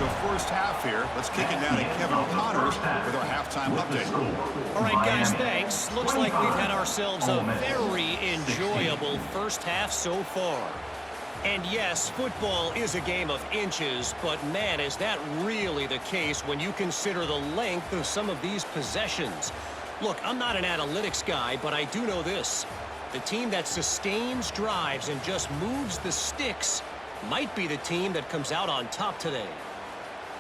the first half here. Let's kick it down to Kevin Connors with our halftime update. All right, guys, thanks. Looks like we've had ourselves a very enjoyable first half so far. And yes, football is a game of inches, but man, is that really the case when you consider the length of some of these possessions. Look, I'm not an analytics guy, but I do know this. The team that sustains drives and just moves the sticks might be the team that comes out on top today.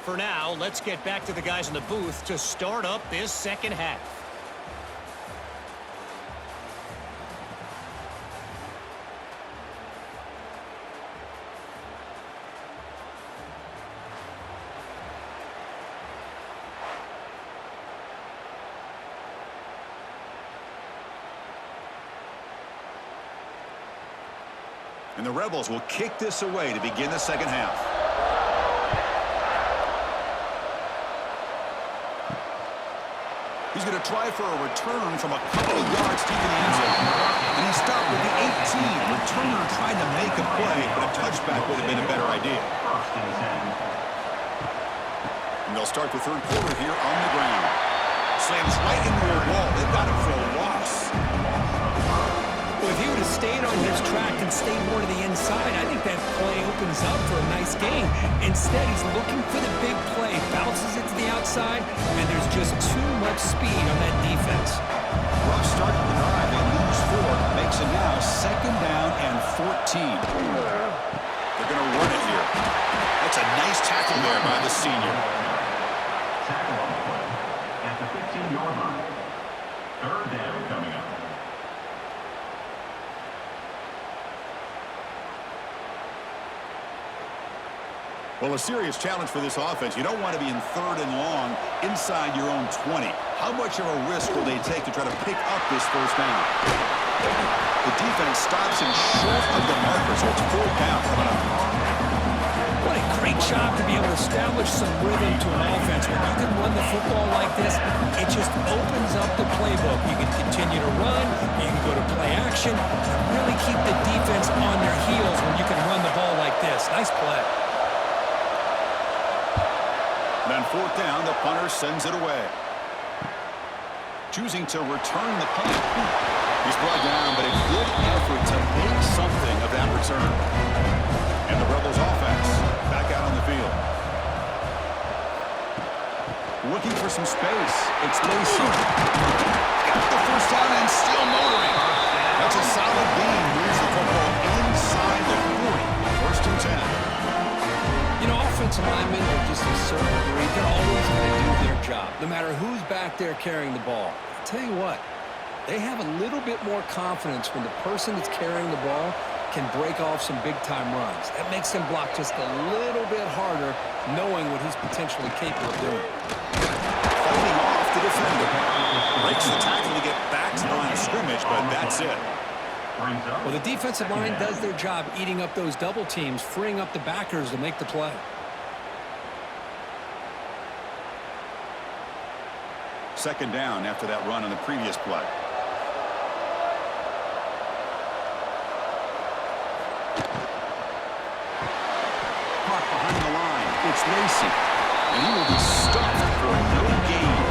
For now, let's get back to the guys in the booth to start up this second half. And the Rebels will kick this away to begin the second half. He's going to try for a return from a couple of yards deep in the end zone. And he stopped with the 18. Returner tried to make a play, but a touchback would have been a better idea. And they'll start the third quarter here on the ground. Slams right into a wall. They've got him for a loss. Well, if he would have stayed on his track and stayed more to the inside, I think that play opens up for a nice game. Instead, he's looking for the big play, bounces it to the outside, and there's just too much speed on that defense. Rough start to the drive. They lose 4. Makes it now second down and 14. They're going to run it here. That's a nice tackle there by the senior. Tackle on the play at the 15-yard line. Third down coming up. Well, a serious challenge for this offense. You don't want to be in third and long inside your own 20. How much of a risk will they take to try to pick up this first down? The defense stops him short of the marker, so it's fourth down coming up. What a great job to be able to establish some rhythm to an offense. When you can run the football like this, it just opens up the playbook. You can continue to run, you can go to play action, and really keep the defense on their heels when you can run the ball like this. Nice play. And on fourth down, the punter sends it away. Choosing to return the punt. He's brought down, but a good effort to make something of that return. And the Rebels offense back out on the field. Looking for some space. It's Lacey. Got the first down and still motoring. That's a solid gain. Moves the football inside the 40. First and 10. You know, offensive linemen are just a certain breed. They're always going to do their job, no matter who's back there carrying the ball. I'll tell you what, they have a little bit more confidence when the person that's carrying the ball can break off some big-time runs. That makes them block just a little bit harder, knowing what he's potentially capable of doing. Fighting off the defender. Breaks the tackle to get back to the line of scrimmage, but that's it. Well, the defensive line does their job eating up those double teams, freeing up the backers to make the play. Second down after that run on the previous play. Caught behind the line. It's Lacey. And he will be stuffed for no gain.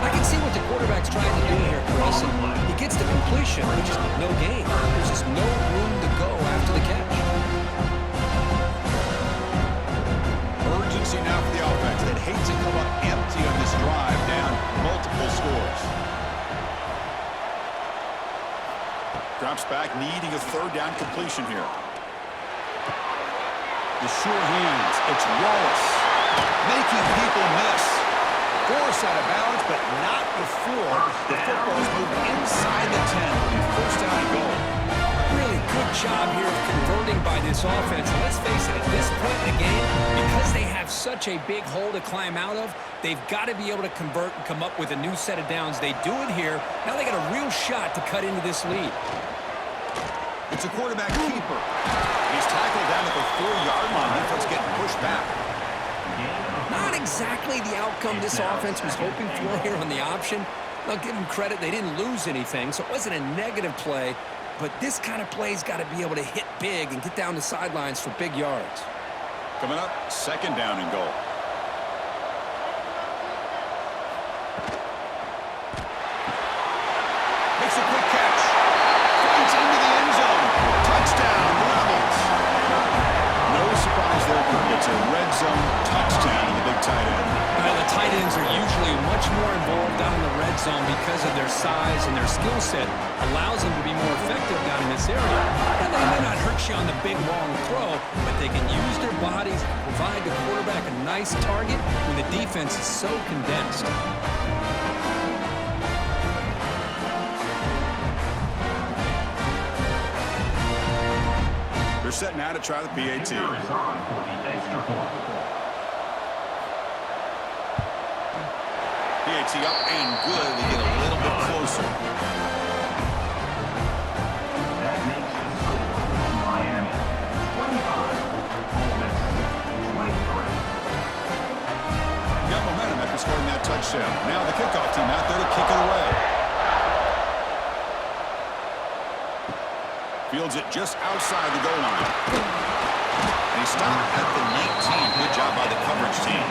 I can see what the quarterback's trying to do here, Chris. He gets the completion, but just no gain. There's just no room to go after the catch. Urgency now for the offense. They'd hate to come up empty on this drive, down multiple scores. Drops back, needing a third down completion here. The sure hands. It's Wallace. Making people miss. Force out of bounds, but not before the football's moved inside the 10. First down and goal. Really good job here of converting by this offense. And let's face it, at this point in the game, because they have such a big hole to climb out of, they've got to be able to convert and come up with a new set of downs. They do it here. Now they got a real shot to cut into this lead. It's a quarterback keeper. He's tackled down at the 4-yard line. Defense getting pushed back. Not exactly the outcome this offense was hoping for here on the option. I'll give them credit. They didn't lose anything, so it wasn't a negative play. But this kind of play's got to be able to hit big and get down the sidelines for big yards. Coming up, second down and goal. Makes a quick catch. Fades into the end zone. Touchdown, Rebels. No surprise there, Kirk. It's a red zone touchdown to the big tight end. Well, the tight ends are usually much more involved down in the red zone because of their size and their skill set allows them to be more effective down in this area. And they may not hurt you on the big, long throw, but they can use their bodies to provide the quarterback a nice target when the defense is so condensed. They're set now to try the PAT. Is on for the extra point. PAT up and good. They get a little bit closer. That makes the score Miami 25, Ole Miss 23. Got momentum after scoring that touchdown. Now the kickoff team out there to kick it away. Fields it just outside the goal line. And he stopped at the 19. Good job by the coverage team.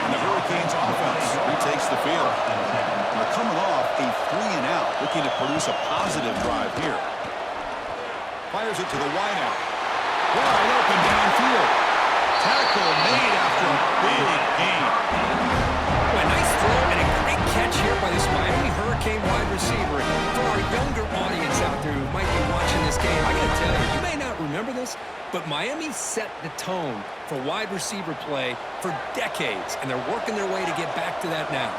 And the Hurricanes offense retakes the field. They're coming off a 3-and-out, looking to produce a positive drive here. Fires it to the wideout. Wide open downfield. Tackle made after a big gain. A nice throw and a great catch here by this Miami Hurricane wide receiver. For our younger audience out there who might be watching this game, I got to tell you, you may not remember this, but Miami set the tone for wide receiver play for decades, and they're working their way to get back to that now.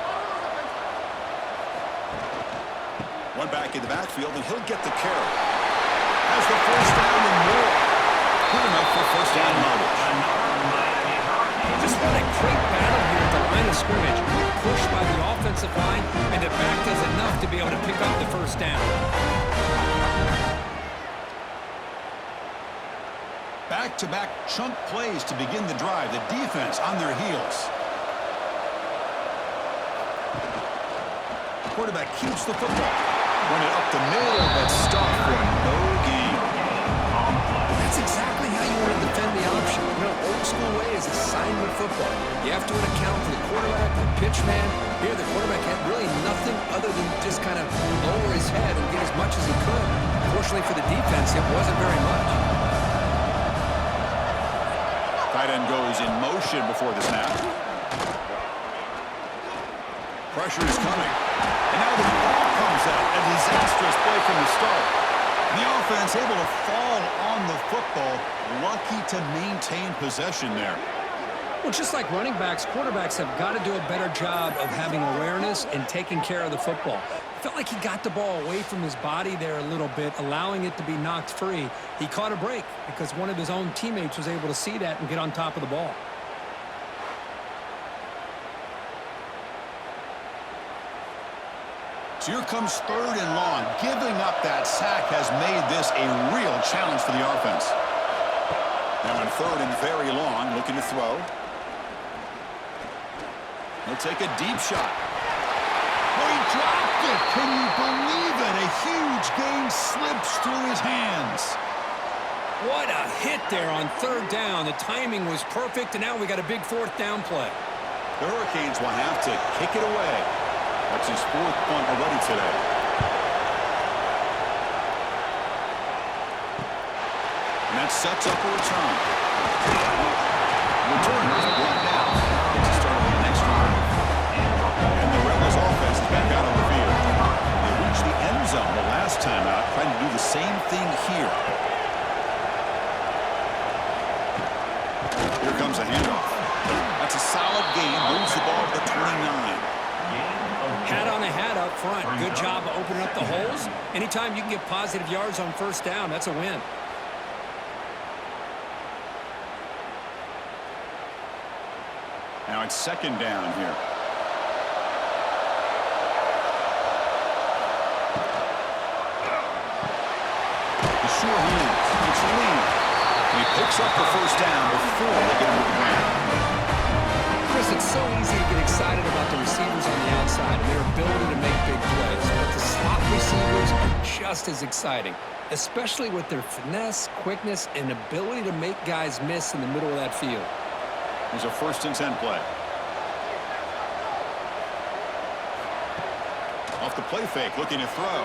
One back in the backfield, and he'll get the carry. Has the first down and more. Good enough for first down yardage. Just what a great battle here at the line of scrimmage. Good push by the offensive line, and the back does enough to be able to pick up the first down. Back-to-back chunk plays to begin the drive. The defense on their heels. The quarterback keeps the football. Run it up the middle, but stopped for no gain. That's exactly how you want to defend the option. You know, old school way is assignment football. You have to account for the quarterback, the pitch man. Here, the quarterback had really nothing other than just kind of lower his head and get as much as he could. Fortunately for the defense, it wasn't very much. Tight end goes in motion before the snap. Pressure is coming. And now the ball comes out. A disastrous play from the start. The offense able to fall on the football. Lucky to maintain possession there. Well, just like running backs, quarterbacks have got to do a better job of having awareness and taking care of the football. Felt like he got the ball away from his body there a little bit, allowing it to be knocked free. He caught a break because one of his own teammates was able to see that and get on top of the ball. So here comes third and long. Giving up that sack has made this a real challenge for the offense. Now in third and very long, looking to throw. He'll take a deep shot. Oh, he dropped it. Can you believe it? A huge gain slips through his hands. What a hit there on third down. The timing was perfect, and now we got a big fourth down play. The Hurricanes will have to kick it away. That's his fourth punt already today. And that sets up a return. The returner is brought down. Gets a start on the next drive. And the Rebels offense is back out on the field. They reached the end zone the last time out, trying to do the same thing here. Here comes a handoff. That's a solid gain. Moves the ball to the 29. Hat on a hat up front. Good job of opening up the holes. Anytime you can get positive yards on first down, that's a win. Now it's second down here. The sure hands. It's lead. He picks up the first down before they get him to the ground. Chris, it's so easy to get excited about the receivers on the outside and their ability to make big plays, but the slot receivers are just as exciting. especially with their finesse, quickness, and ability to make guys miss in the middle of that field. Here's a 1st and 10 play. Off the play fake, looking to throw.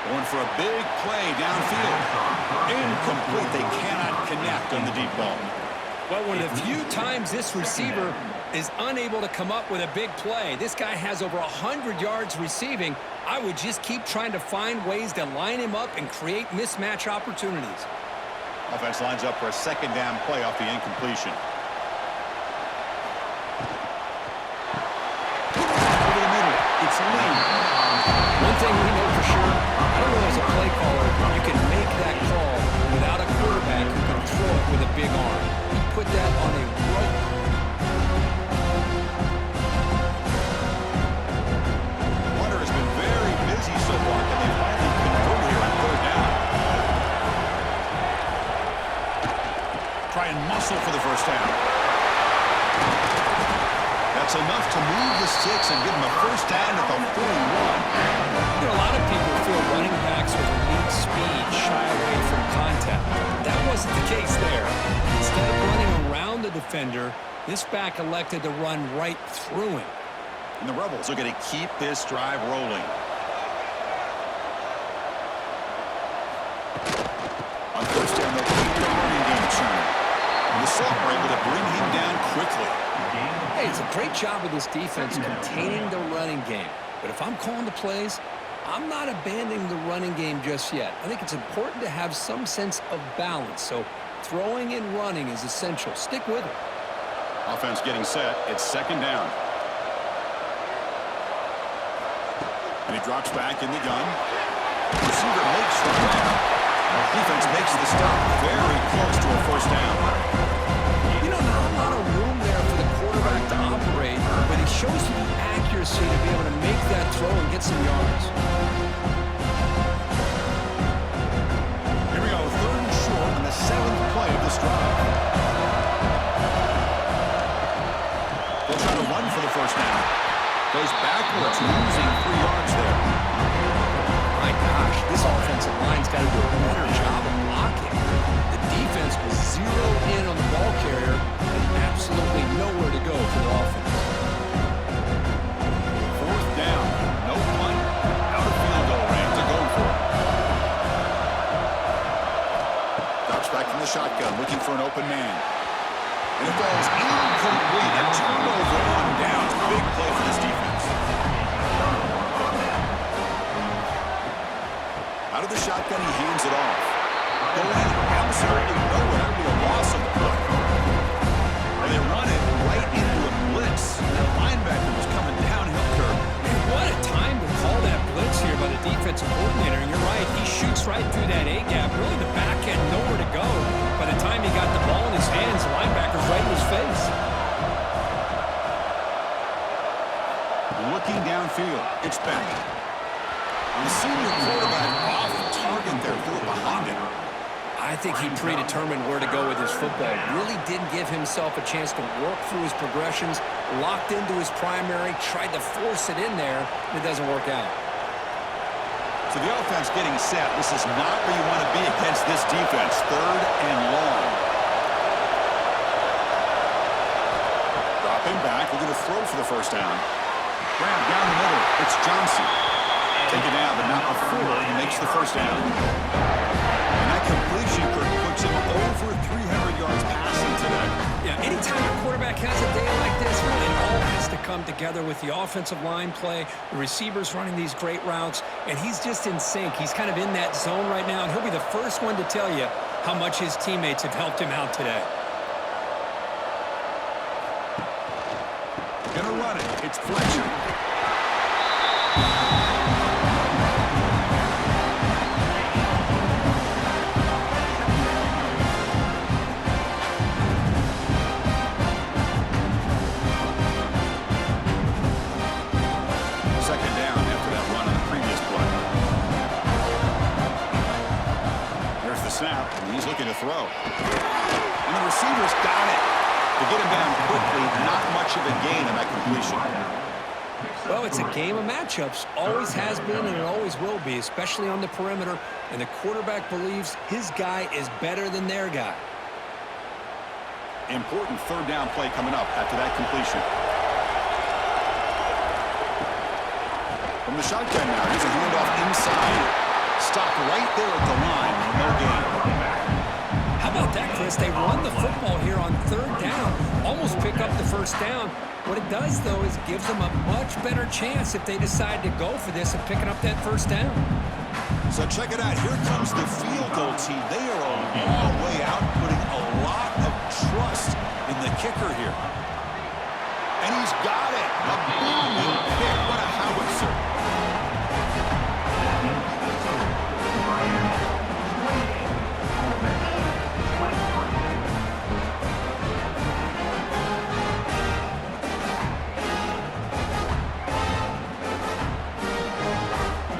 Going for a big play downfield. Incomplete. They cannot connect on the deep ball. Well, one of the few times this receiver is unable to come up with a big play. This guy has over 100 yards receiving. I would just keep trying to find ways to line him up and create mismatch opportunities. Offense lines up for a 2nd down play off the incompletion. Over the middle. It's Lee. One thing we know for sure, I don't know as a play caller, you can make that call without a quarterback who can throw it with a big arm. He put that on a rope. Hunter has been very busy so far. Can they finally convert here on 3rd down? Try and muscle for the 1st down. That's enough to move the sticks and give them a 1st down at the 41. You know, a lot of people feel running backs with elite speed shy away from contact. That wasn't the case there. Instead of running around the defender, this back elected to run right through him. And the Rebels are going to keep this drive rolling. On 1st down, they'll keep the running game churning. And the Saints are able to bring him down quickly. Hey, it's a great job of this defense containing the running game. But if I'm calling the plays, I'm not abandoning the running game just yet. I think it's important to have some sense of balance. So throwing and running is essential. Stick with it. Offense getting set. It's 2nd down. And he drops back in the gun. Receiver makes the grab. Defense makes the stop very close to a 1st down. You know, not a lot of room there for the quarterback to operate, but he shows you the accuracy to be able to make that throw and get some yards. Here we go, 3rd and short on the 7th play of this drive. They'll try to run for the 1st down. Goes backwards, losing 3 yards there. My gosh, this offensive line's got to do a better job of blocking. The defense was zeroed in on the ball carrier and absolutely nowhere to go for the offense. 4th down, no punt, out of field goal range to go for it. Drops back from the shotgun, looking for an open man. And it falls incomplete. A turnover on downs. Big play for this defense. Out of the shotgun, he hands it off. Going absolutely nowhere. That would be a loss of the play. And they run it right into a blitz. That linebacker was coming downhill curve. What a time to call that blitz here by the defensive coordinator. And you're right, he shoots right through that A-gap. Really, the back had nowhere to go. By the time he got the ball in his hands, the linebacker's right in his face. Looking downfield, it's back. The senior quarterback off target there, threw it behind him. I think he predetermined where to go with his football. Really didn't give himself a chance to work through his progressions, locked into his primary, tried to force it in there, and it doesn't work out. So the offense getting set. This is not where you want to be against this defense. 3rd and long. Dropping back. We're going to throw for the 1st down. Grab down the middle. It's Johnson. Taken down, but not before he makes the 1st down. And that completion puts him over 300 yards passing today. Yeah, anytime a quarterback has a day like this, it all has to come together with the offensive line play, the receivers running these great routes, and he's just in sync. He's kind of in that zone right now, and he'll be the first one to tell you how much his teammates have helped him out today. Gonna run it. It's Fletcher. Snap, and he's looking to throw. And the receiver's got it. To get him down quickly, not much of a gain on that completion. Well, it's a game of matchups. Always has been and it always will be, especially on the perimeter. And the quarterback believes his guy is better than their guy. Important third down play coming up after that completion. From the shotgun now, here's a handoff inside. Stopped right there at the line. No gain. How about that, Chris? They run the football here on third down. Almost pick up the first down. What it does, though, is gives them a much better chance if they decide to go for this and picking up that first down. So check it out. Here comes the field goal team. They are a long way out, putting a lot of trust in the kicker here. And he's got it. A booming pick. What a howitzer.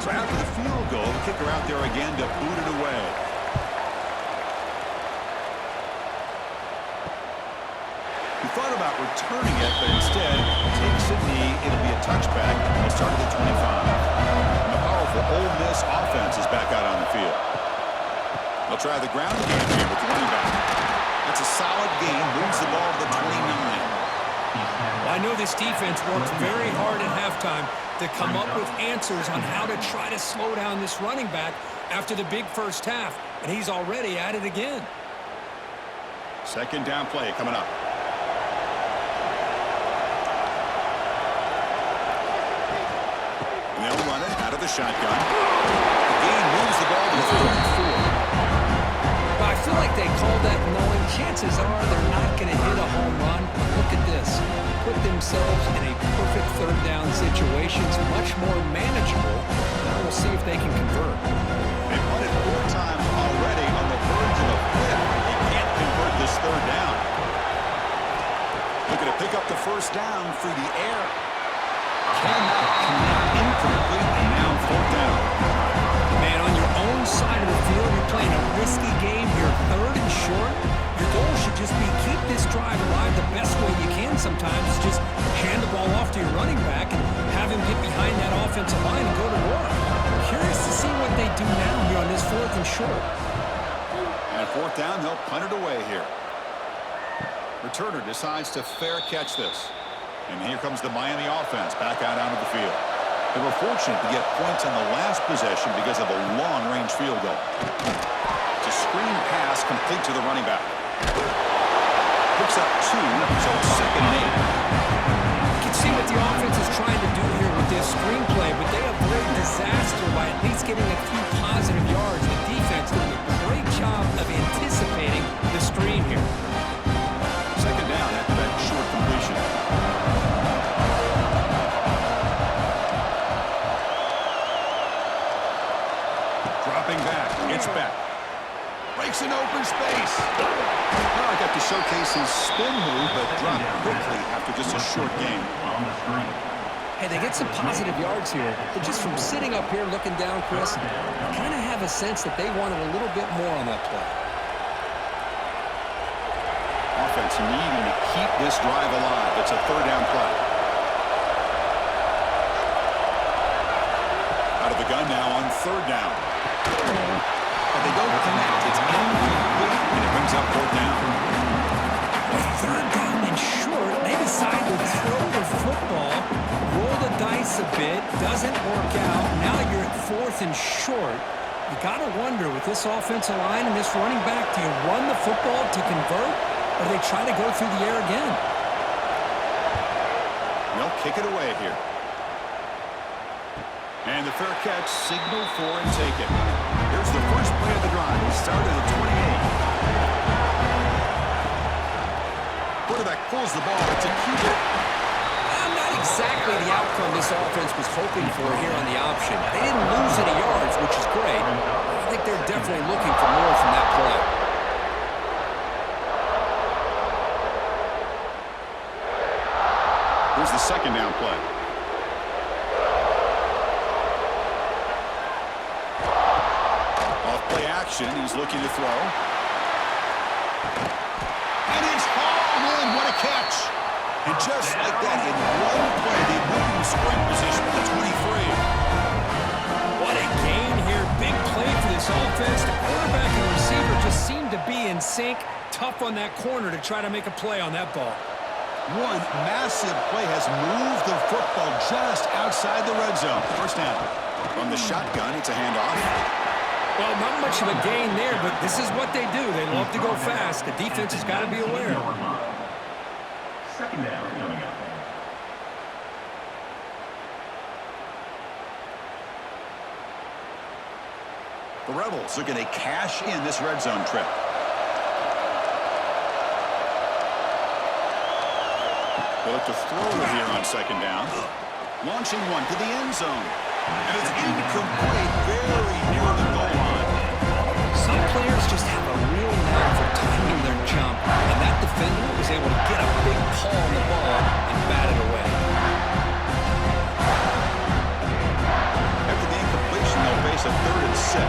So after the field goal, the kicker out there again to boot it away. He thought about returning it, but instead takes a knee. It'll be a touchback. They'll start at the 25. And the powerful Ole Miss offense is back out on the field. They'll try the ground game here with the running back. That's a solid gain. Moves the ball to the 29. Well, I know this defense works very hard at halftime to come up with answers on how to try to slow down this running back after the big first half. And he's already at it again. Second down play coming up. And they'll run it out of the shotgun. The gain moves the ball to the 34. Well, I feel like they called that knowing chances are they're not going to hit a home run. Look at this. Put themselves in a perfect third down situation. It's much more manageable. Now we'll see if they can convert. They've run it 4 times already on the verge of a flip. They can't convert this third down. Looking to pick up the first down through the air. Cannot connect. Incomplete, and now fourth down. Man, on your own side of the field, you're playing a risky game here. Third and short. Your goal should just be keep this drive alive the best way you can sometimes. Just hand the ball off to your running back and have him get behind that offensive line and go to work. Curious to see what they do now here on this fourth and short. And fourth down, they'll punt it away here. Returner decides to fair catch this. And here comes the Miami offense back out onto the field. They were fortunate to get points on the last possession because of a long-range field goal. It's a screen pass complete to the running back. Picks up 2, so it's second and 8. You can see what the offense is trying to do here with this screenplay, but they avoid disaster by at least getting a few positive yards. The defense doing a great job of anticipating the screen here. Second down after that short completion. Dropping back. It's back. Breaks an open space. Now I got to showcase his spin move, but dropped quickly after just a short game. Hey, they get some positive yards here, but just from sitting up here looking down, Chris, I kind of have a sense that they wanted a little bit more on that play. Offense needing to keep this drive alive. It's a third down play. Out of the gun now on third down. But they don't connect. It's incomplete, and it brings up fourth down. Third down and short, they decide to throw the football, roll the dice a bit, doesn't work out. Now you're at fourth and short. You got to wonder, with this offensive line and this running back, do you run the football to convert, or do they try to go through the air again? They'll kick it away here. And the fair catch, signal for and take it. Here's the first play of the drive. He started at 28. Quarterback pulls the ball. It's a keeper. Not exactly the outcome this offense was hoping for here on the option. They didn't lose any yards, which is great. I think they're definitely looking for more from that play. Here's the second down play. Off play action. He's looking to throw. And he's hauled in. What a catch. And just like that, in one play, they moved in scoring position at the 23. What a gain here. Big play for this offense. The quarterback and receiver just seem to be in sync. Tough on that corner to try to make a play on that ball. One massive play has moved the football just outside the red zone. First down. From the shotgun, it's a handoff. Well, not much of a gain there, but this is what they do. They love to go fast. The defense has got to be aware. Second down coming up. The Rebels looking to cash in this red zone trip. They look to throw it here on second down. Launching one to the end zone. And it's incomplete, very near the goal line. Some players just have a real knack for timing their jump, and that defender was able to get a big paw on the ball and bat it away. After the incompletion, they'll face a 3rd and 6.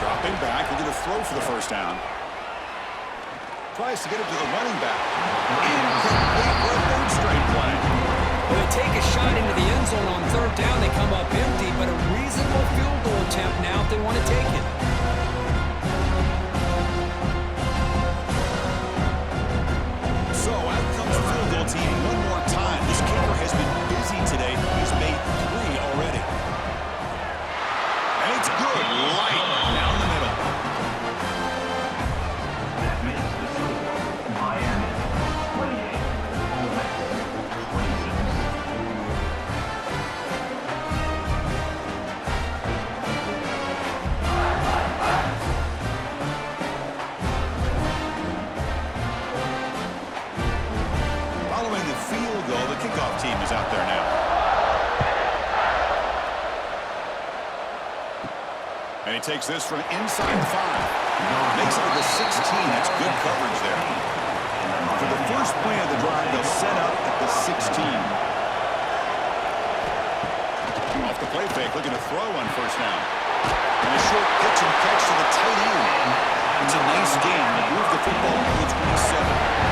Dropping back, looking to throw for the first down. Tries to get it to the running back. Incomplete for a 3rd straight play. Well, they take a shot into the end zone on 3rd down. They come up empty, but a reasonable field goal attempt now if they want to take it. So out comes the field goal team one more time. This kicker has been busy today. He's made 3 already. And it's good, right down the middle. That makes the score Miami 28, Ole Miss 26. Following the field goal, the kickoff team is out there now. And he takes this from inside the 5. Makes it to the 16. That's good coverage there. For the first play of the drive, they'll set up at the 16. Off the play fake, looking to throw on first down. And a short pitch and catch to the tight end. It's a nice gain. They move the football to the 27.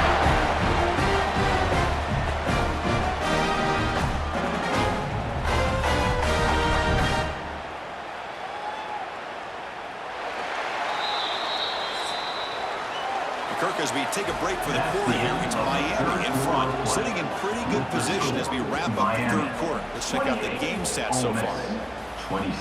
Kirk, as we take a break for the quarter here, it's Miami in front, sitting in pretty good position as we wrap up the 3rd quarter. Let's check out the game stats so far. 26.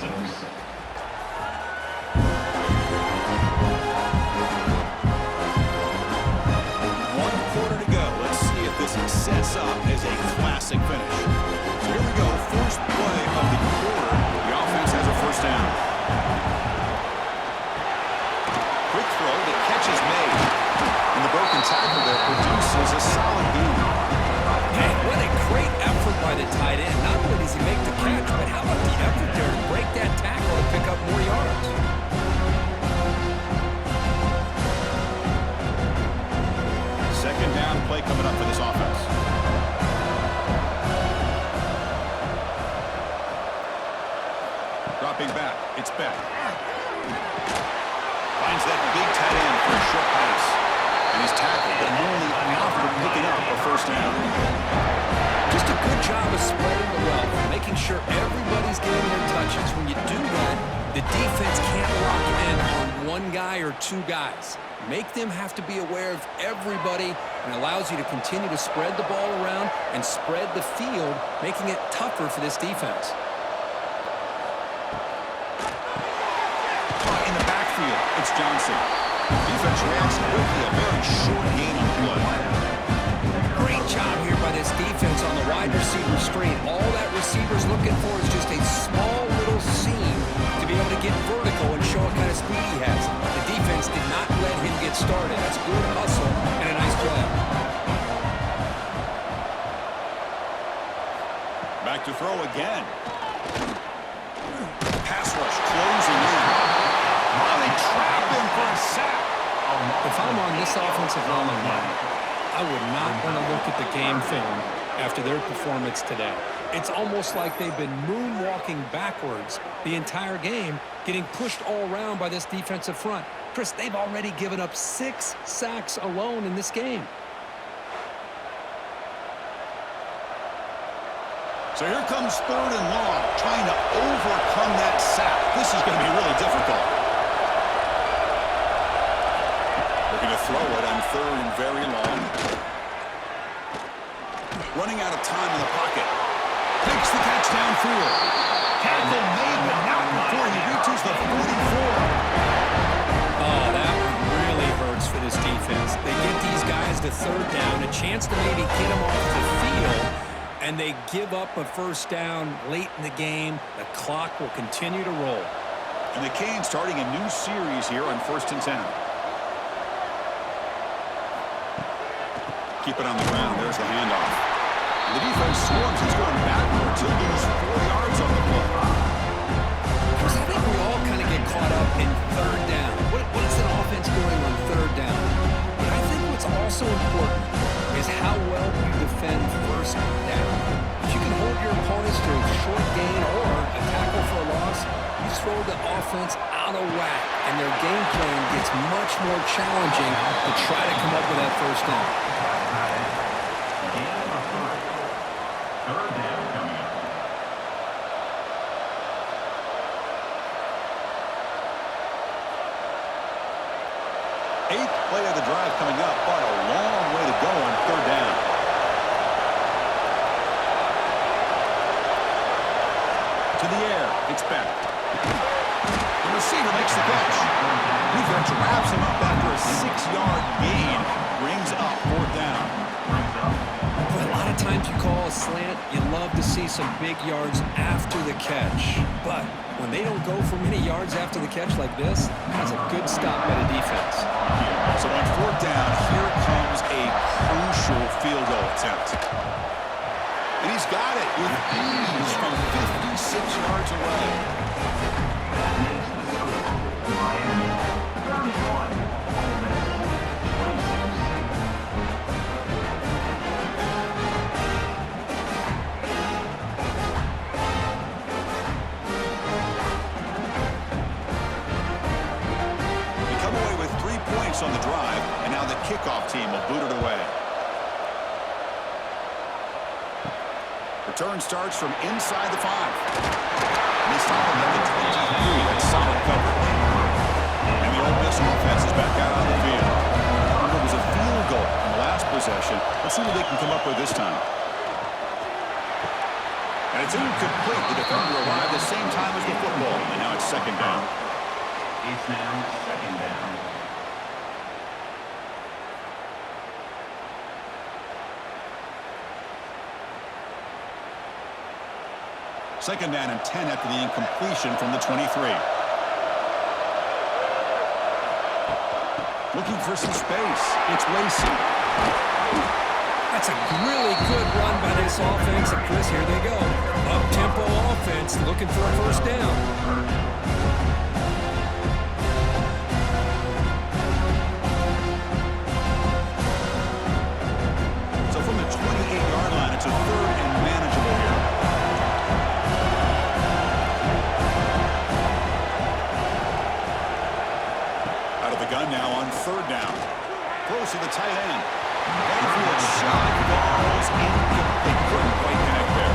One quarter to go. Let's see if this sets up as a classic finish. So here we go, first play of the quarter. The offense has a first down. Quick throw, the catch is made. And the broken tackle there produces a solid gain. Hey, what a great effort by the tight end. Not only does he make the catch, but how about the effort there to break that tackle and pick up more yards? Second down play coming up for this offense. Dropping back, it's Beck. Finds that big tight end for a short pass. And he's tackled, but only enough for picking up a first down. Just a good job of spreading the wealth, making sure everybody's getting their touches. When you do that, the defense can't lock in on one guy or 2 guys. Make them have to be aware of everybody, and allows you to continue to spread the ball around and spread the field, making it tougher for this defense. In the backfield, it's Johnson. Defense reacts quickly, a very short gain on the play. Great job here by this defense on the wide receiver screen. All that receiver's looking for is just a small little seam to be able to get vertical and show what kind of speed he has. The defense did not let him get started. That's good hustle and a nice play. Back to throw again. Pass rush closing in. Oh, they trap him for a sack. If I'm on this offensive line now, I would not want to look at the game film after their performance today. It's almost like they've been moonwalking backwards the entire game, getting pushed all around by this defensive front. Chris, they've already given up 6 sacks alone in this game. So here comes 3rd and long, trying to overcome that sack. This is going to be really difficult. Looking to throw it on 3rd and very long. Running out of time in the pocket. Takes the catch downfield. Tackle made, but not before he reaches the 44. Oh, that one really hurts for this defense. They get these guys to 3rd down, a chance to maybe get them off the field, and they give up a 1st down late in the game. The clock will continue to roll. And the Canes starting a new series here on 1st and 10. Keep it on the ground. There's the handoff. And the defense swarms. He's going backwards. He'll lose 4 yards on the play. Chris, I think we all kind of get caught up in 3rd down. What is an offense doing on 3rd down? But I think what's also important is how well you defend 1st down. If you can hold your opponents to a short gain or a tackle for a loss, you throw the offense out of whack, and their game plan gets much more challenging to try to come up with that 1st down. Eighth play of the drive coming up, but a long way to go on 3rd down. To the air, it's back. The receiver makes the catch. Defense wraps him up after a 6-yard gain. Brings up 4th down. A lot of times you call a slant, you love to see some big yards after the catch. But when they don't go for many yards after the catch like this, that's a good stop by the defense. So on 4th down, here comes a crucial field goal attempt. And he's got it with ease from 56 yards away. On the drive, and now the kickoff team will boot it away. Return starts from inside the 5. They stop him at the 23. That's solid coverage. And the Ole Miss offense is back out on the field. It was a field goal in the last possession. Let's see what they can come up with this time. And it's incomplete. The defender arrived at the same time as the football, and now it's 2nd down. It's now 2nd down. Second down and 10 after the incompletion from the 23. Looking for some space. It's Lacey. That's a really good run by this offense. And Chris, here they go. Up-tempo offense looking for a 1st down. So from the 28-yard line, it's a 3rd and manageable here. Out of the gun now on 3rd down. Close to the tight end. Downfield shot falls incomplete. They couldn't quite connect there.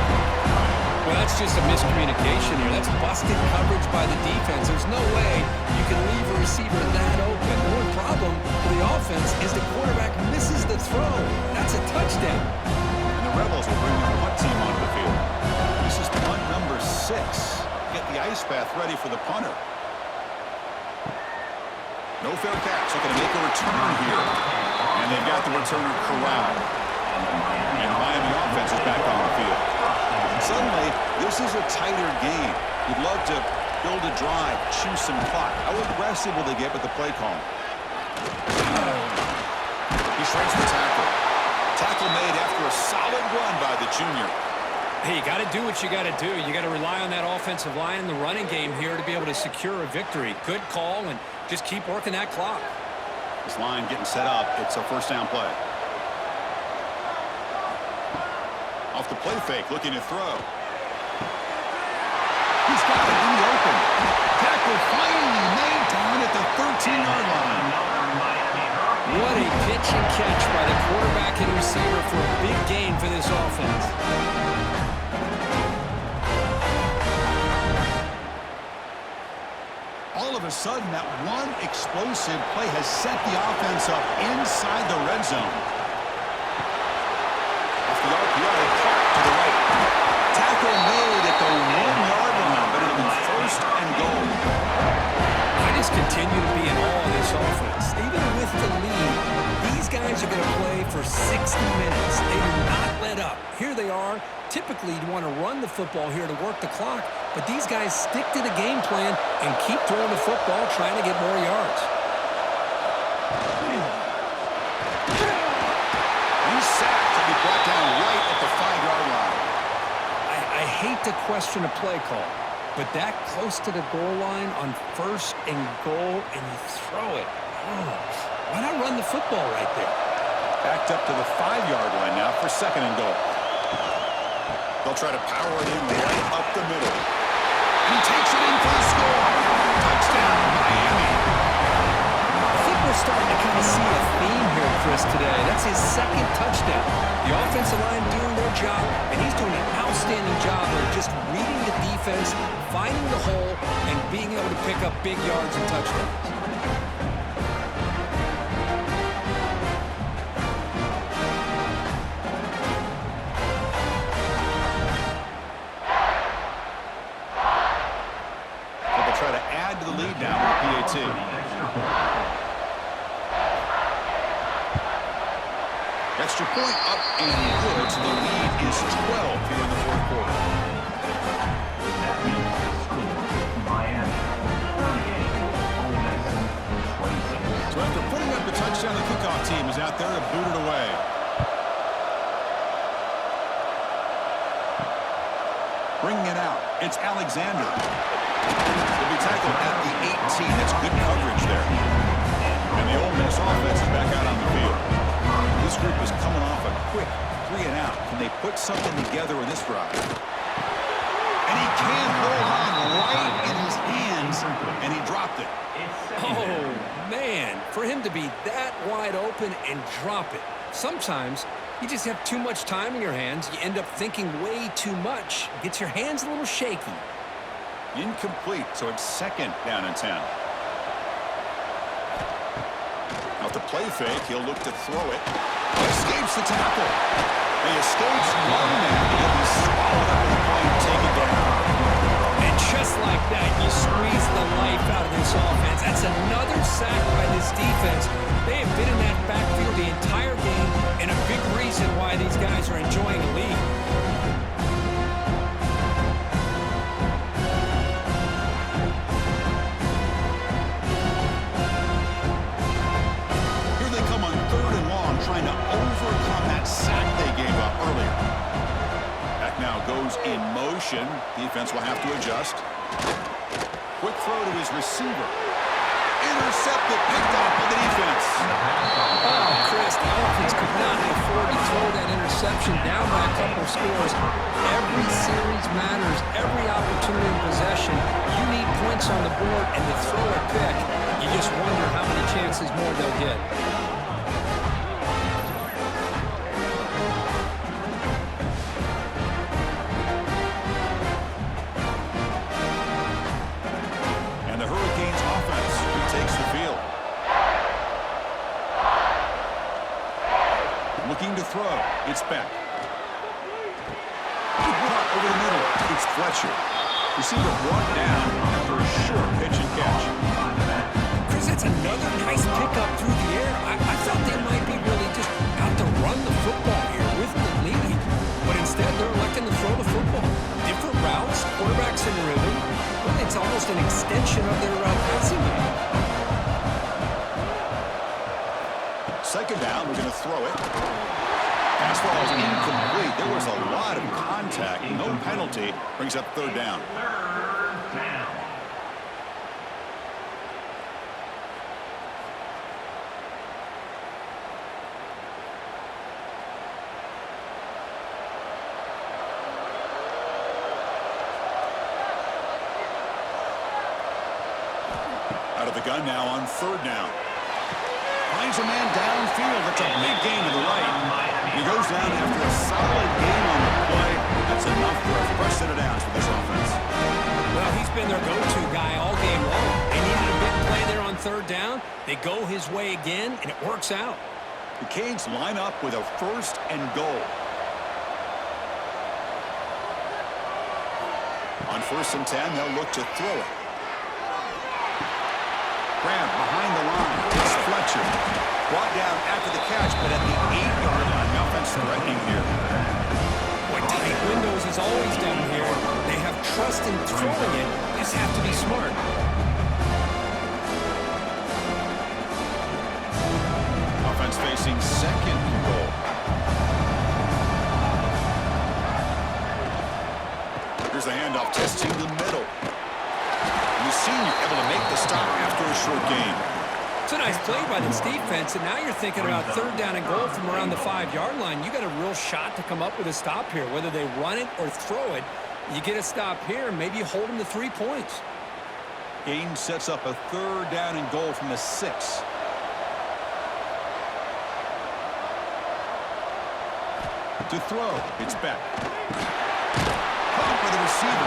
Well, that's just a miscommunication here. That's busted coverage by the defense. There's no way you can leave a receiver that open. The one problem for the offense is the quarterback misses the throw. That's a touchdown. And the Rebels will bring the punt team onto the field. This is punt number 6. Get the ice bath ready for the punter. No fair catch. Looking to make a return here. And they've got the returner corralled. And the Miami offense is back on the field. Suddenly, this is a tighter game. You'd love to build a drive, choose some clock. How aggressive will they get with the play call? He shrinks the tackle. Tackle made after a solid run by the junior. Hey, you got to do what you got to do. You got to rely on that offensive line in the running game here to be able to secure a victory. Good call, and just keep working that clock. This line getting set up. It's a 1st down play. Off the play fake, looking to throw. He's got it in the open. Tackle finally made down at the 13-yard line. What a pitch and catch by the quarterback and receiver for a big gain for this offense. All of a sudden, that one explosive play has set the offense up inside the red zone. Off the RPO, to the right. Tackle made at the 1-yard line, but it'll be first and goal. I just continue to be in awe of this offense. Even with the lead, these guys are going to play for 60 minutes. They do not let up. Here they are. Typically, you'd want to run the football here to work the clock, but these guys stick to the game plan and keep throwing the football, trying to get more yards. He's sacked and he brought down right at the 5-yard line. I hate to question a play call, but that close to the goal line on first and goal, and you throw it. Oh, why not run the football right there? Backed up to the 5-yard line now for second and goal. They'll try to power it in right up the middle. And he takes it in for the score. Touchdown, Miami. I think we're starting to kind of see a theme here, Chris, today. That's his second touchdown. The offensive line doing their job, and he's doing an outstanding job of just reading the defense, finding the hole, and being able to pick up big yards and touchdowns. Try to add to the lead now with PAT. Extra point up and good, so the lead is 12 here in the fourth quarter. That means the score, Miami 38, Ole Miss 26. So after putting up the touchdown, the kickoff team is out there to boot it away. Bringing it out, it's Alexander. He'll be tackled at the 18. That's good coverage there. And the Ole Miss offense is back out on the field. This group is coming off a quick 3-and-out. Can they put something together in this drive? And he can't hold on right in his hands, and he dropped it. Oh, man, for him to be that wide open and drop it. Sometimes you just have too much time in your hands. You end up thinking way too much. Gets your hands a little shaky. Incomplete, so it's second down and 10. Out the play fake, he'll look to throw it. Escapes the tackle. He escapes one man. He'll be swallowed up in the play and taken down. And just like that, you squeeze the life out of this offense. That's another sack by this defense. They have been in that backfield the entire game, and a big reason why these guys are enjoying the lead. Trying to overcome that sack they gave up earlier. Back now goes in motion. Defense will have to adjust. Quick throw to his receiver. Intercepted, picked off by the defense. Oh, Chris, the offense could not afford to throw that interception down by a couple scores. Every series matters. Every opportunity in possession. You need points on the board, and to throw a pick, you just wonder how many chances more they'll get. Looking to throw. It's back. Good block over the middle. It's Fletcher. Receiver brought down after a short pitch and catch. Chris, that's another nice pickup through the air. I thought they might be really just out to run the football here with the lead. But instead, they're electing to throw the football. Different routes, quarterbacks in rhythm. Well, it's almost an extension of their passing game. Second down, we're going to throw it. Pass ball is incomplete. There was a lot of contact. No penalty. Brings up third down. Third down. of the gun now on third down. Finds a man downfield. That's a big gain to the right. He goes down after a solid gain on the play. That's enough for a fresh set of downs for this offense. Well, he's been their go-to guy all game long. They needed a big play there on third down. They go his way again, and it works out. The Canes line up with a 1st and goal. On 1st and 10, they'll look to throw it. Grab behind the line. It's Fletcher. Brought down after the catch, but at the 8-yard line. The offense threatening here. Boy, tight windows is always down here. They have trust in throwing it. Just have to be smart. Offense facing 2nd and goal. Here's the handoff, testing the middle. And the senior able to make the stop after a short gain. It's a nice play by this defense, and now you're thinking about 3rd down and goal from around the 5-yard line. You got a real shot to come up with a stop here. Whether they run it or throw it, you get a stop here, and maybe you hold them to 3 points. Gain sets up a 3rd down and goal from the 6. To throw, it's back. Caught by the receiver.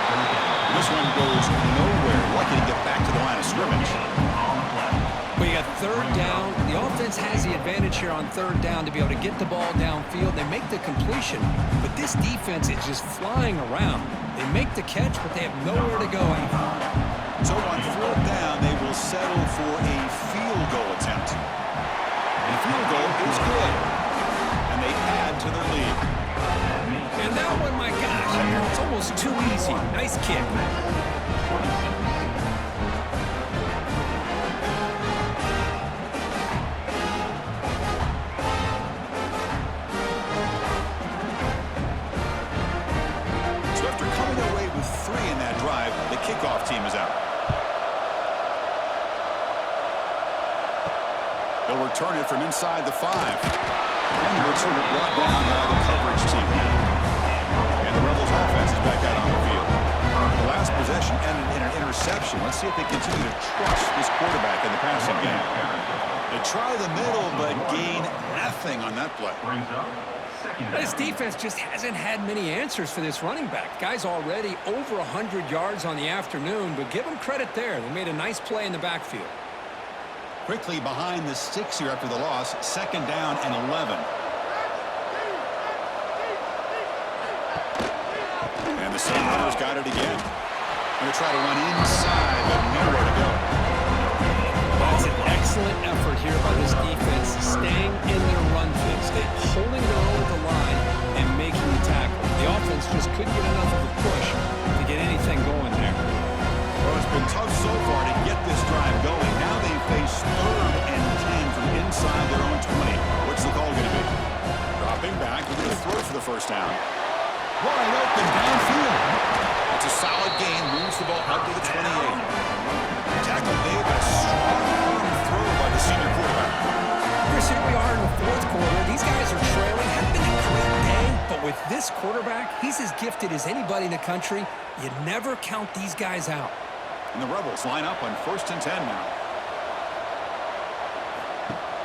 This one goes nowhere. Lucky to get back to the line of scrimmage. But you got 3rd down. The offense has the advantage here on 3rd down to be able to get the ball downfield. They make the completion, but this defense is just flying around. They make the catch, but they have nowhere to go after. So on 4th down, they will settle for a field goal attempt. And field goal is good. And they add to their lead. And that one, my gosh, it's almost too easy. Nice kick. So after coming away with 3 in that drive, the kickoff team is out. They'll return it from inside the 5. And the return brought down by the coverage team. And the Rebels offense is back out on the field. The last possession ended in an interception. Let's see if they continue to trust this quarterback in the passing game. They try the middle, but gain nothing on that play. This defense just hasn't had many answers for this running back. Guy's already over 100 yards on the afternoon, but give them credit there. They made a nice play in the backfield. Quickly behind the sticks here after the loss. 2nd down and 11. And the same runner's got it again. Going to try to run inside, but nowhere to go. That's an excellent effort here by this defense, staying in their run fix, holding their own at the line and making the tackle. The offense just couldn't get enough of a push to get anything going there. Well, it's been tough so far to get this drive going. Now they face 3rd and 10 from inside their own 20. What's the call going to be? Dropping back, we're going to throw for the 1st down. Wide open downfield. It's a solid gain, moves the ball up to the 28. Tackle made, but a strong throw by the senior quarterback. Chris, here we are in the 4th quarter. These guys are trailing. Had been a great day, but with this quarterback, he's as gifted as anybody in the country. You never count these guys out. And the Rebels line up on 1st and 10 now.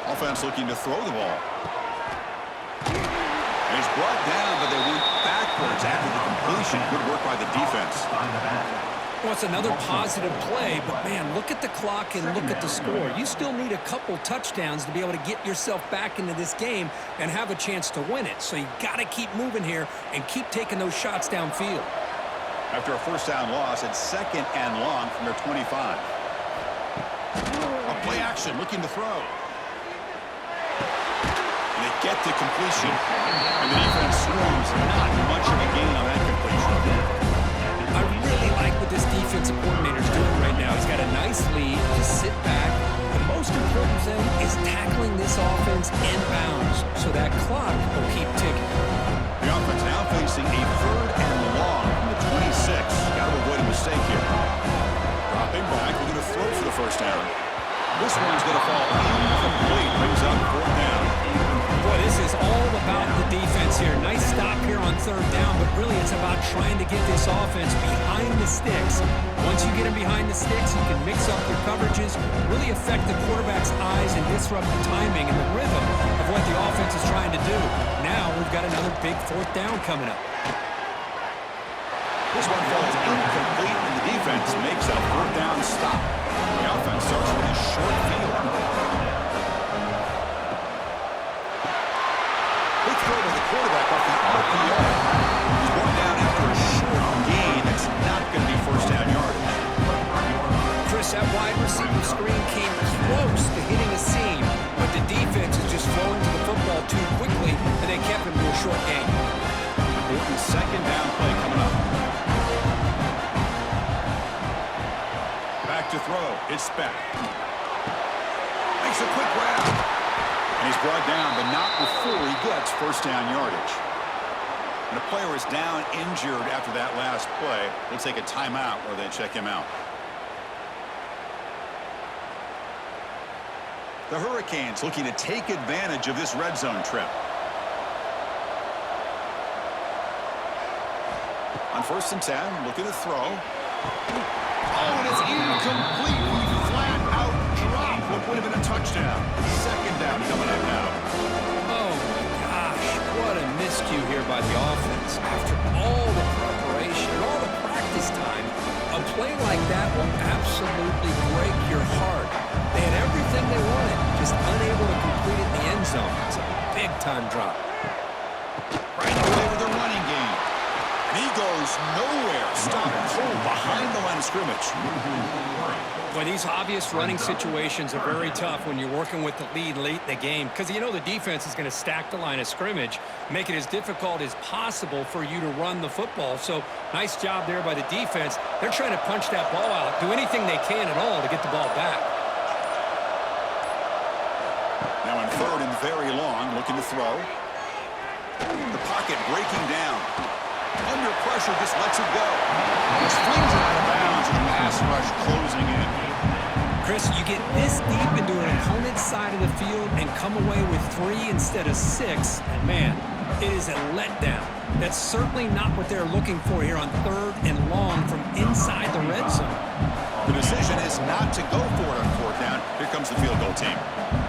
Offense looking to throw the ball. And he's brought down, but they went backwards after the completion. Good work by the defense. Well, it's another positive play, but man, look at the clock and look at the score. You still need a couple touchdowns to be able to get yourself back into this game and have a chance to win it. So you got to keep moving here and keep taking those shots downfield. After a 1st down loss, it's 2nd and long from their 25. A play action, looking to throw. And they get the completion. And the defense swarms. Not much of a gain on that completion. I really like what this defensive coordinator is doing right now. He's got a nice lead. Just sit back. The most important thing is tackling this offense in bounds so that clock will keep ticking. The offense now facing a 3rd and long from the 26. Got to avoid a mistake here. Dropping back, we're going to throw for the 1st down. This one's going to fall incomplete. Brings up 4th down. Boy, this is all about the defense here. Nice stop here on 3rd down, but really it's about trying to get this offense behind the sticks. Once you get them behind the sticks, you can mix up your coverages, really affect the quarterback's eyes and disrupt the timing and the rhythm of what the offense is trying to do. Now we've got another big fourth down coming up. This one falls incomplete, and the defense makes a fourth down stop. The offense starts with a short field. Quick throw to the quarterback off the RPO. He's brought down after a short gain. That's not going to be first down yardage. Chris, that wide receiver screen came close to hitting a seam, but the defense is just flowing to the football too quickly, and they kept him to a short gain. Important second down play coming up. Back to throw. It's back. Makes a quick grab. And he's brought down, but not before he gets first down yardage. And a player is down injured after that last play. We'll take a timeout or they check him out. The Hurricanes looking to take advantage of this red zone trip. On 1st and 10, looking to throw. Oh, and it's incomplete. Flat out drop. What would have been a touchdown. Second down coming up now. Oh, my gosh. What a miscue here by the offense. After all the preparation, all the practice time, a play like that will absolutely break your heart. They had everything they wanted, just unable to complete it in the end zone. It's a big-time drop. Right away with the running game. And he goes nowhere. Stopped cold behind the line of scrimmage. Well, these obvious running situations are very tough when you're working with the lead late in the game because you know the defense is going to stack the line of scrimmage, make it as difficult as possible for you to run the football. So nice job there by the defense. They're trying to punch that ball out, do anything they can at all to get the ball back. Now in 3rd and very long, looking to throw. The pocket breaking down. Under pressure, just lets it go. Just flings it out of bounds, and the pass rush closing in. Chris, you get this deep into an opponent's side of the field and come away with 3 instead of 6, and man, it is a letdown. That's certainly not what they're looking for here on 3rd and long from inside the red zone. The decision is not to go for it on 4th down. Here comes the field goal team.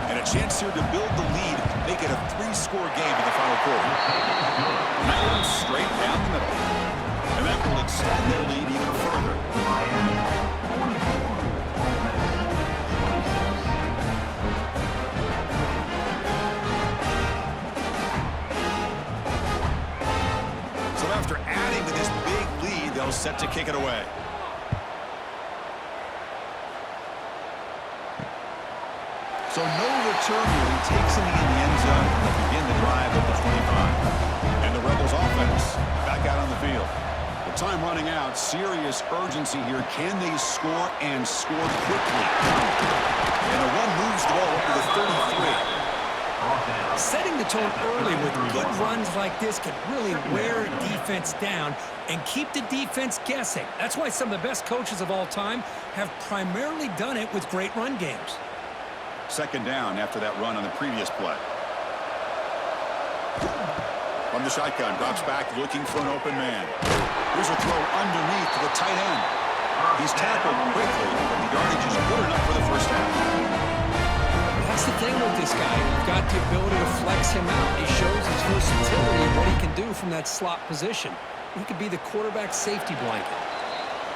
And a chance here to build the lead, make it a 3-score game in the final quarter. And that one straight down the middle. And that will extend their lead even further. So after adding to this big lead, they'll set to kick it away. So no return here. He takes it in the end zone to begin the drive at the 25. And the Rebels offense back out on the field. With time running out, serious urgency here. Can they score and score quickly? And the run moves the ball up to the 33. Setting the tone early with good runs like this can really wear a defense down and keep the defense guessing. That's why some of the best coaches of all time have primarily done it with great run games. Second down after that run on the previous play. From the shotgun, drops back looking for an open man. Here's a throw underneath to the tight end. He's tackled quickly, but the yardage is good enough for the first down. That's the thing with this guy. You've got the ability to flex him out. He shows his versatility and what he can do from that slot position. He could be the quarterback safety blanket.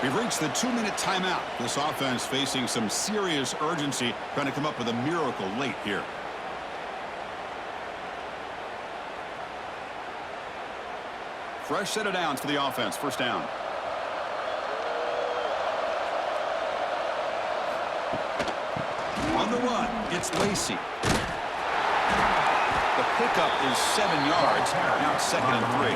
We've reached the 2-minute timeout. This offense facing some serious urgency, trying to come up with a miracle late here. Fresh set of downs for the offense. First down. On the run, it's Lacey. The pickup is 7 yards. Now it's 2nd and 3.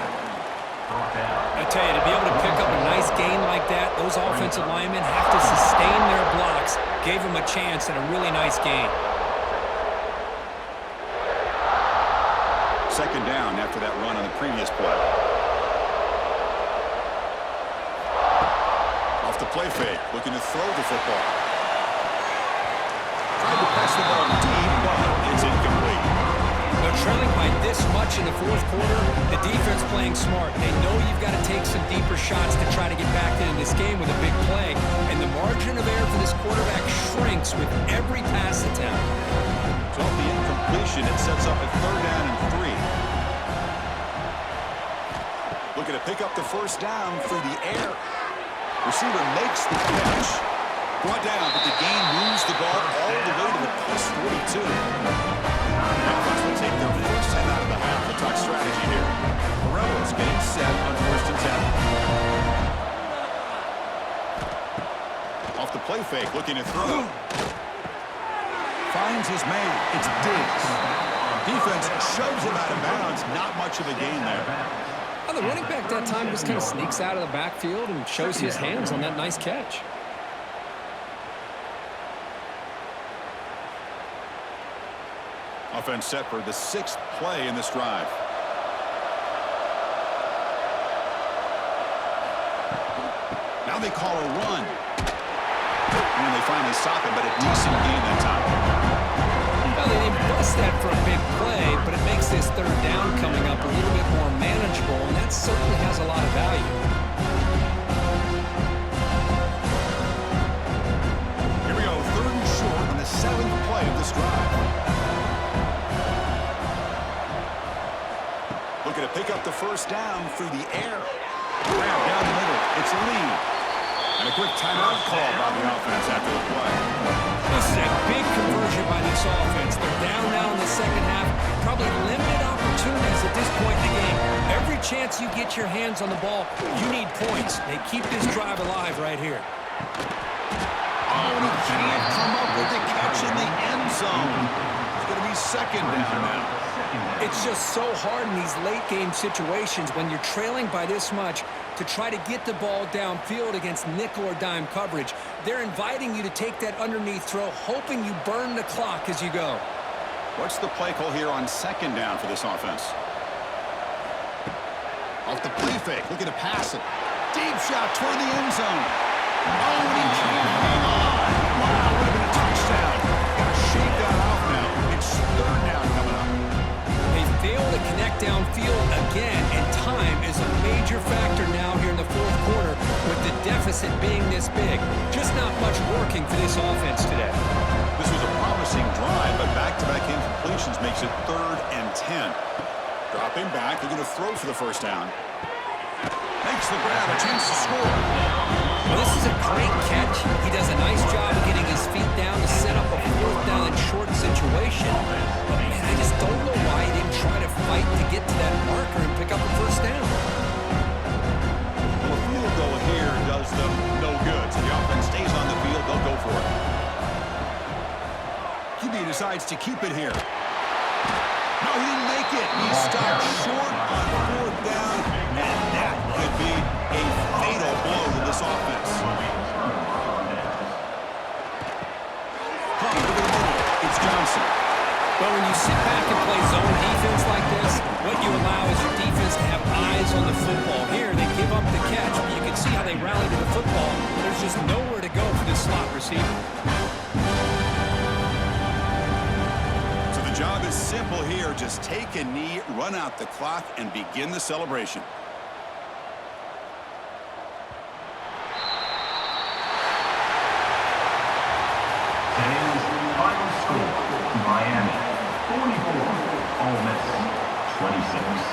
I tell you, to be able to pick up a nice gain like that, those offensive linemen have to sustain their blocks. Gave them a chance and a really nice gain. Second down after that run on the previous play. Off the play fake, looking to throw the football. Tried to pass the ball deep, but it's incomplete. They're trailing by this this much in the fourth quarter, the defense playing smart. They know you've got to take some deeper shots to try to get back into this game with a big play. And the margin of error for this quarterback shrinks with every pass attempt. So off the incompletion, it sets up a 3rd down and 3. Looking to pick up the first down through the air. Receiver makes the catch. Brought down, but the gain moves the ball all the way to the +42. The offense will take their first 10 out of the half. The talk strategy here. The Rebels getting set on 1st and 10. Off the play fake, looking to throw. Finds his man. It's Diggs. Defense shoves him out of bounds. Not much of a gain there. Well, the running back that time just kind of sneaks out of the backfield and shows his hands on that nice catch. Offense set for the 6th play in this drive. Now they call a run. And they finally stop it, but a decent gain that time. Well, they didn't bust that for a big play, but it makes this 3rd down coming up a little bit more manageable, and that certainly has a lot of value. Here we go, 3rd and short on the 7th play of this drive. Looking to pick up the first down through the air. Grab down the middle. It's Lee. And a quick timeout call by the offense after the play. This is a big conversion by this offense. They're down now in the second half. Probably limited opportunities at this point in the game. Every chance you get your hands on the ball, you need points. They keep this drive alive right here. Oh, and he can't come up with the catch in the end zone. It's going to be 2nd down now. It's just so hard in these late-game situations when you're trailing by this much to try to get the ball downfield against nickel or dime coverage. They're inviting you to take that underneath throw, hoping you burn the clock as you go. What's the play call here on 2nd down for this offense? Off the play fake, looking to pass it. Deep shot toward the end zone. Oh, and he can't hang on. Wow, would have been a touchdown. Got to shake that off now. It's 3rd down coming up. They fail to connect downfield again, and time is a major factor now here in the fourth quarter with the deficit being this big. Just not much working for this offense today. This was a promising drive, but back-to-back incompletions makes it 3rd and 10. Dropping back, they're going to throw for the first down. Makes the grab, a chance to score. Well, this is a great catch. He does a nice job of getting his feet down to set up a 4th down and short situation. But, man, I just don't know why he didn't try to fight to get to that marker and pick up a first down. Well, a field goal here does them no good. So the offense stays on the field, they'll go for it. QB decides to keep it here. No, he didn't make it. He stopped short on 4th down, and that could be a fatal blow to this offense. Over the middle, it's Johnson. But when you sit back and play zone defense like this, what you allow is your defense to have eyes on the football. Here, they give up the catch, but you can see how they rally to the football. There's just nowhere to go for this slot receiver. So the job is simple here. Just take a knee, run out the clock, and begin the celebration. Final score, Miami 44, Ole Miss 26.